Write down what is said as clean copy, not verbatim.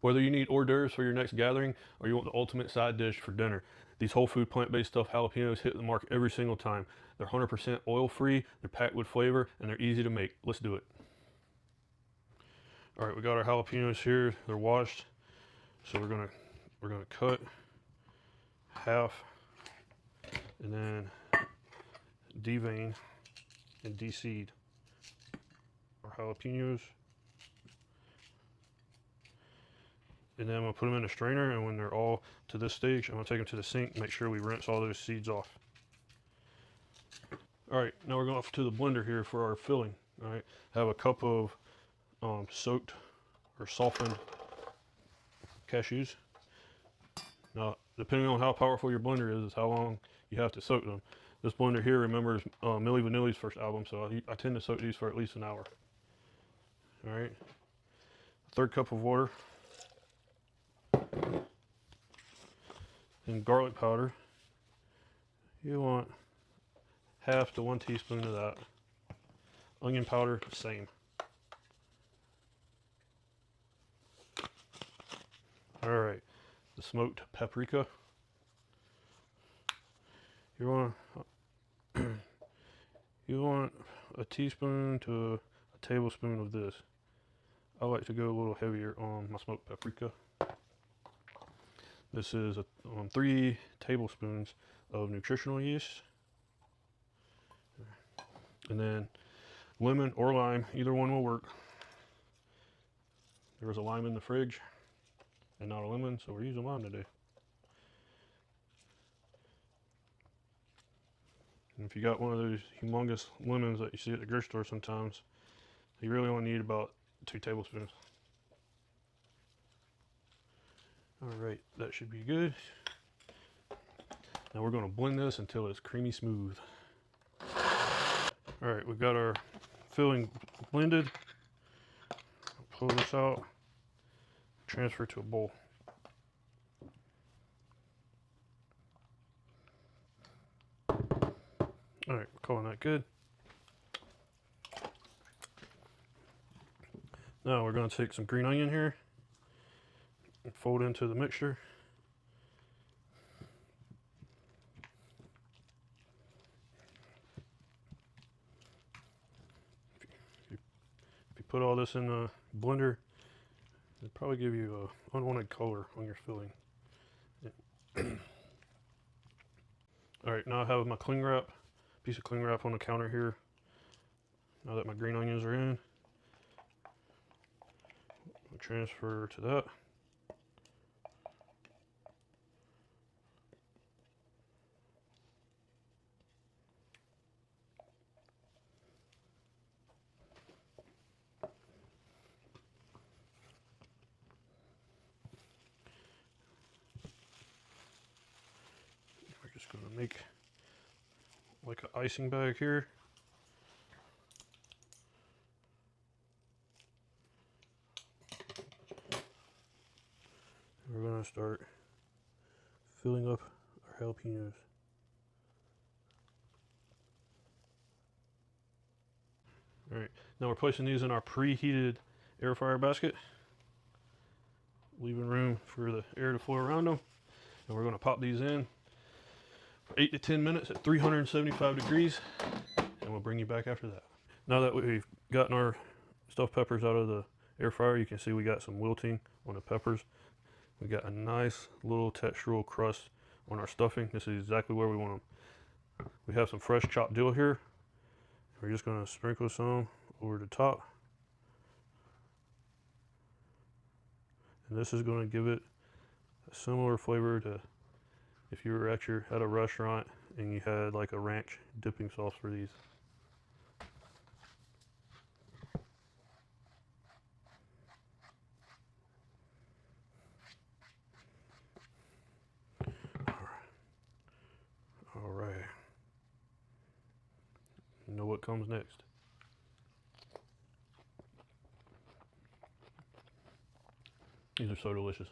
Whether you need hors d'oeuvres for your next gathering or you want the ultimate side dish for dinner, these whole food plant-based stuffed jalapenos hit the mark every single time. They're 100% oil-free, they're packed with flavor, and they're easy to make. Let's do it. All right, we got our jalapenos here. They're washed, so we're gonna cut half and then devein and de-seed our jalapenos. And then I'm gonna put them in a strainer, and when they're all to this stage, I'm gonna take them to the sink, make sure we rinse all those seeds off. All right, now we're going off to the blender here for our filling. All right, I have a cup of soaked or softened cashews. Now, depending on how powerful your blender is how long you have to soak them. This blender here remembers Milli Vanilli's first album, so I tend to soak these for at least an hour. All right, a third cup of water. And garlic powder, you want half to 1 teaspoon of that. Onion powder, same. All right, the smoked paprika. You want a teaspoon to a tablespoon of this. I like to go a little heavier on my smoked paprika. This is 3 tablespoons of nutritional yeast. And then lemon or lime, either one will work. There was a lime in the fridge and not a lemon, so we're using lime today. And if you got one of those humongous lemons that you see at the grocery store sometimes, you really only need about 2 tablespoons. All right, that should be good. Now we're going to blend this until it's creamy smooth. All right, we've got our filling blended. Pull this out, transfer it to a bowl. All right, we're calling that good. Now we're going to take some green onion here and fold into the mixture. If you put all this in the blender, it'll probably give you an unwanted color on your filling. All right, now I have my cling wrap, piece of cling wrap on the counter here. Now that my green onions are in, I'll transfer to that. We're just going to make like an icing bag here. We're going to start filling up our jalapenos. All right, now we're placing these in our preheated air fryer basket, leaving room for the air to flow around them. And we're going to pop these in for 8 to 10 minutes at 375 degrees, and we'll bring you back after that. Now that we've gotten our stuffed peppers out of the air fryer, you can see we got some wilting on the peppers. We got a nice little textural crust on our stuffing. This is exactly where we want them. We have some fresh chopped dill here. We're just going to sprinkle some over the top. And this is going to give it a similar flavor to if you were at a restaurant and you had like a ranch dipping sauce for these. All right. You know what comes next. These are so delicious.